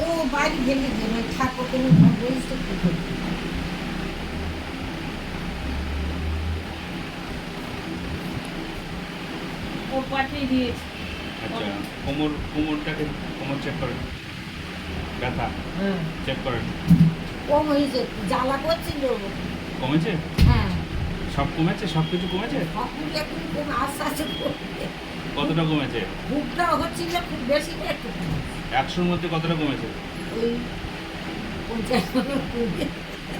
ও বাড়ি ভেঙে দেবে ঠাকুর তুমি বলিস কি করবে ও পাঠিয়ে দিয়েছে। আচ্ছা, কোমরটাকে কোমর চেক করেন, ব্যথা হ্যাঁ চেক করেন। কম হয়েছে জ্বালা করছিল কমেছে? হ্যাঁ সব কমেছে, সব কিছু কমেছে? এখন এখন কম আস্তে আস্তে কমবে কতটা কমেছে? বুকটা হচ্ছিল খুব বেশি না একটু কম। 100-র মধ্যে কতটা কমেছে? ওই 50 কমবে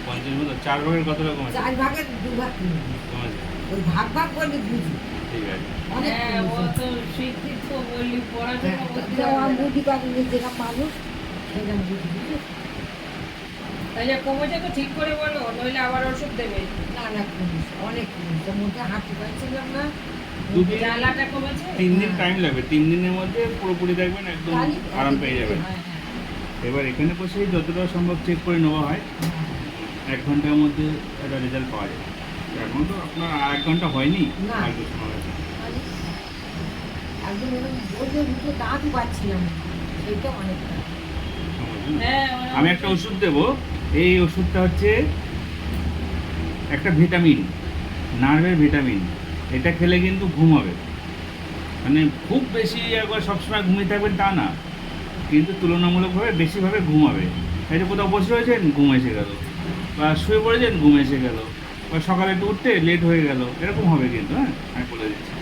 50 মধ্যে 4 ভাগের কতটা কমেছে? 4 ভাগের 2 ভাগ কমবে কমেছে, ওই ভাগ ভাগ করে বুঝি ঠিক আছে। অনেক হ্যাঁ, ও কমেছে। তো শিক্ষিত বললি পড়াশোনা হ্যাঁ, করতে তো আমার পারবে না। বুদ্ধি পারি যেরকম মানুষ সেরকম বুদ্ধি তাই যে কমেছে তো ঠিক করে বলো, নইলে আবার ওষুধ দেবে। না না কমেছে অনেক কমেছে মধ্যে হাঁটতে পারছিলাম না দুদিন জ্বালাটা কমেছে? 3 দিন টাইম লাগবে, 3 দিনের মধ্যে পুরোপুরি দেখবেন একদম আরাম পেয়ে যাবেন। হ্যাঁ, হ্যাঁ, এবার এখানে বসে যতটা সম্ভব চেক করে নেওয়া হয়, হ্যাঁ। 1 ঘন্টার মধ্যে একটা রেজাল্ট পাওয়া যায়। এখন তো আপনার আর 1 ঘন্টা হয়নি, না। আর কিছু সময় আছে। একদম এরকম বলতে দুটো দাঁতই পাচ্ছিলাম না। সেইটা অনেকটা বুঝলেন? হ্যাঁ, আমি একটা ওষুধ দেবো, এই ওষুধটা হচ্ছে একটা ভিটামিন, নার্ভের ভিটামিন। এটা খেলে কিন্তু ঘুম হবে, মানে খুব বেশি একবার সবসময় ঘুমিয়ে থাকবেন তা না, কিন্তু তুলনামূলকভাবে বেশিভাবে ঘুম হবে। এই যে কোথাও বসে রয়েছেন ঘুম এসে গেল, বা শুয়ে পড়েছেন ঘুম এসে গেল, বা সকালে একটু উঠতে লেট হয়ে গেল, এরকম হবে কিন্তু। হ্যাঁ, আমি বলে দিচ্ছি।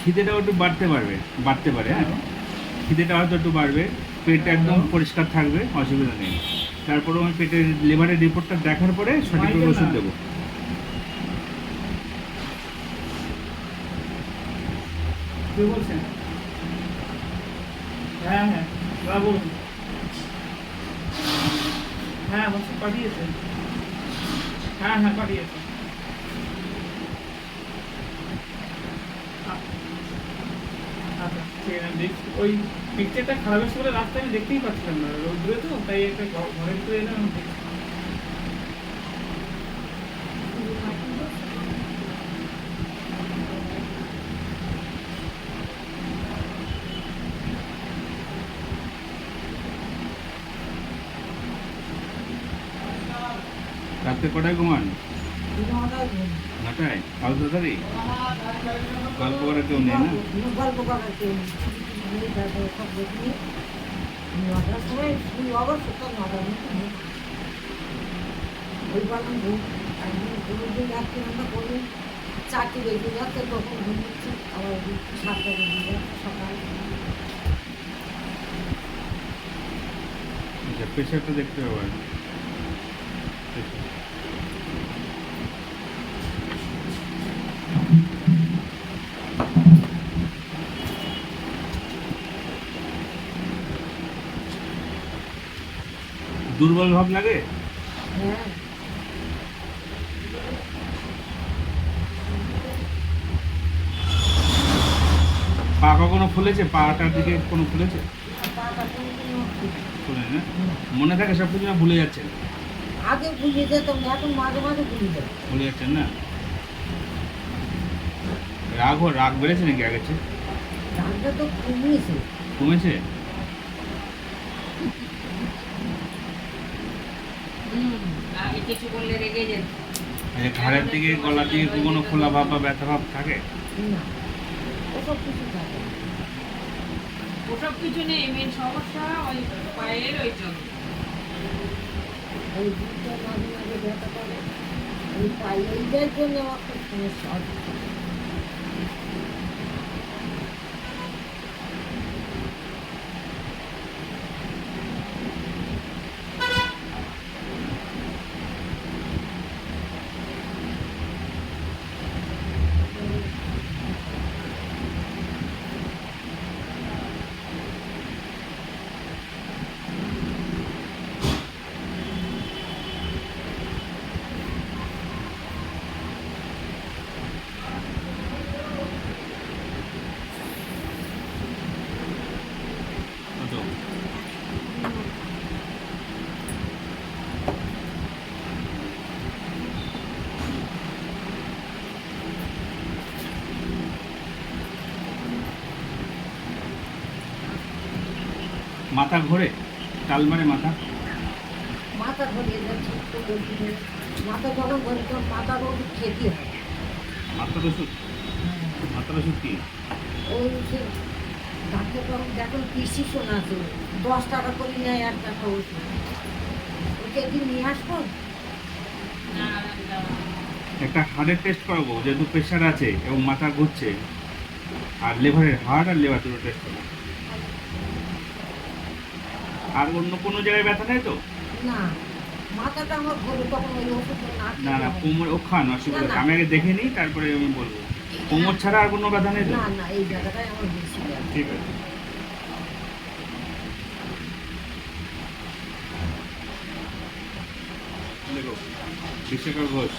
খিদেটাও একটু বাড়তে পারে। হ্যাঁ, খিদেটা হয়তো একটু বাড়বে, পেট একদম পরিষ্কার থাকবে, অসুবিধা নেই। তারপরে আমি পেটের লিভারের রিপোর্টটা দেখার পরে সঠিকভাবে ওষুধ দেবো। কে বলছেন? হ্যাঁ হ্যাঁ, বলুন। হ্যাঁ বলছি পাঠিয়েছেন। হ্যাঁ হ্যাঁ পাঠিয়েছেন। আচ্ছা ঠিক আছে, আমি দেখছি। ওই পিকচারটা খারাপ এসে বলে রাস্তায় আমি দেখতেই পাচ্ছিলাম না, রোদ্রে তো, তাই একটা ঘরের ভিতরে এলাম, আমি দেখছি। রাত্রে কটায় ঘুমান? ঘুমানোটাই ঘুম। 9টায়? কাল তাড়াতাড়ি? গল্প করার কেউ নেই না? গল্প করার কেউ নেই। আমি তারপরে সব দেখি 9টার সময় শুই আবার সকাল 9টার মধ্যে ঘুম। ওই পালাম ঘুম একদিন কোনোদিন রাত্রি রান্না করলে 4টে বেজে যাচ্ছে তখন ঘুমোচ্ছি আবার 7টা বেজে যাচ্ছে সকাল আচ্ছা, প্রেশারটা দেখতে হবে। দুর্বল ভাব লাগে? হ্যাঁ পা কখনো ফুলেছে? পাটার দিকে কোনো ফুলেছে? পাটা কোনো ফুলে না? মনে থাকে সব কিছু, না ভুলে যাচ্ছেন? আগে ভুলে যেতাম এখন মাঝে মাঝে ভুলে যাই ভুলে যাচ্ছেন না? রাগ বেড়েছে নাকি আগের চেয়ে? রাগটা তো কমিয়েছে কমেছে? আগে কিছু বললে রেগে যেত। এই ঘাড়ের দিকে গলার দিকে কোনো খোলা ভাব বা ব্যথা ভাব থাকে? না ওসব কিছু থাকে না। ওসব কিছু নেই, মেন সমস্যা ওই পায়ের ওই জন্য। ওই দুধটা মাঝে মাঝে ব্যথা করে ওই পাই এইটার জন্য আমার খুব সমস্যা হয়। ওঠো। মাথা ঘোরে, টাল মারে মাথা। মাথা ধরিয়ে যাচ্ছে তো বলছি মাথা যখন ধরে তখন মাথার ওষুধ খেতে হয়। মাথার ওষুধ, মাথার ওষুধ কি? ওই যে ডাক্তার তখন দেখুন প্রিসক্রিপশন আছে 10 টাকা করে নেয় একটা ওষুধ, ওকে একদিন নিয়ে আসবো। না দাও। একটা হার্টের টেস্ট করাবো, যেহেতু প্রেশার আছে এবং মাথা ঘুরছে, আর লিভারের হার্ট আর লিভার দুটো টেস্ট করবো। আর অন্য কোনো জায়গায় ব্যথা নেই তো? না মাথাটা আমার ঘুরে তখন ওই ওষুধটা না না না, খেলে হয়। কোমর ও খান, অসুবিধা না, নেই। না। আমি আগে দেখে নিই, তারপরে আমি বলবো। কোমর ছাড়া আর কোনো ব্যথা নেই তো? না না এই জায়গাটায় আমার বেশি লাগে। ঠিক আছে। দেখো, বিশ্বকাপ ঘোষ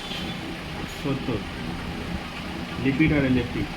70, লিপিড আর ইলেকট্রিক।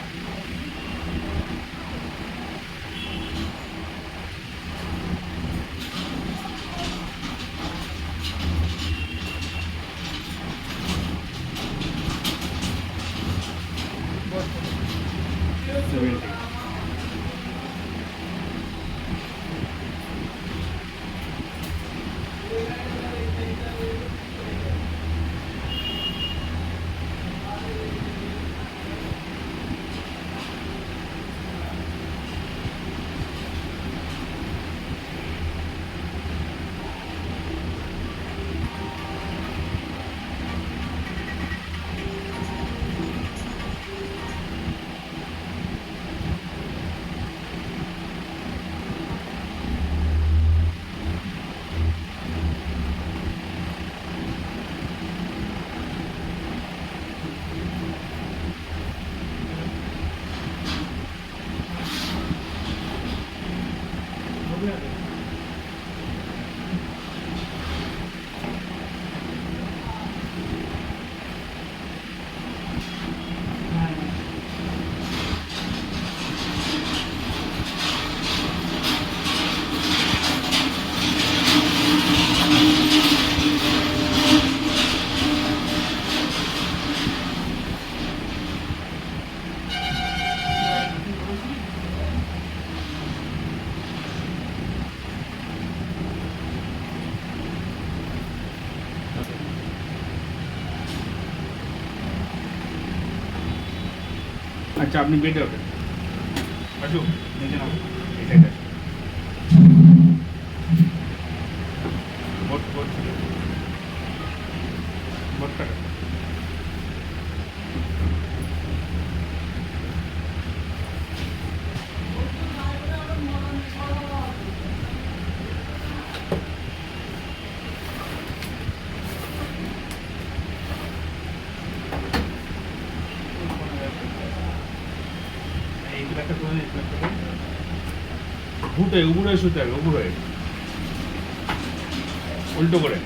আচ্ছা, আপনি বেডে ওঠেন, আসুন নিচে নাও। এটা বট বট বটটা ঘুটে উবুড়ে শুতে হবে, উবুড়ে উল্টো করে।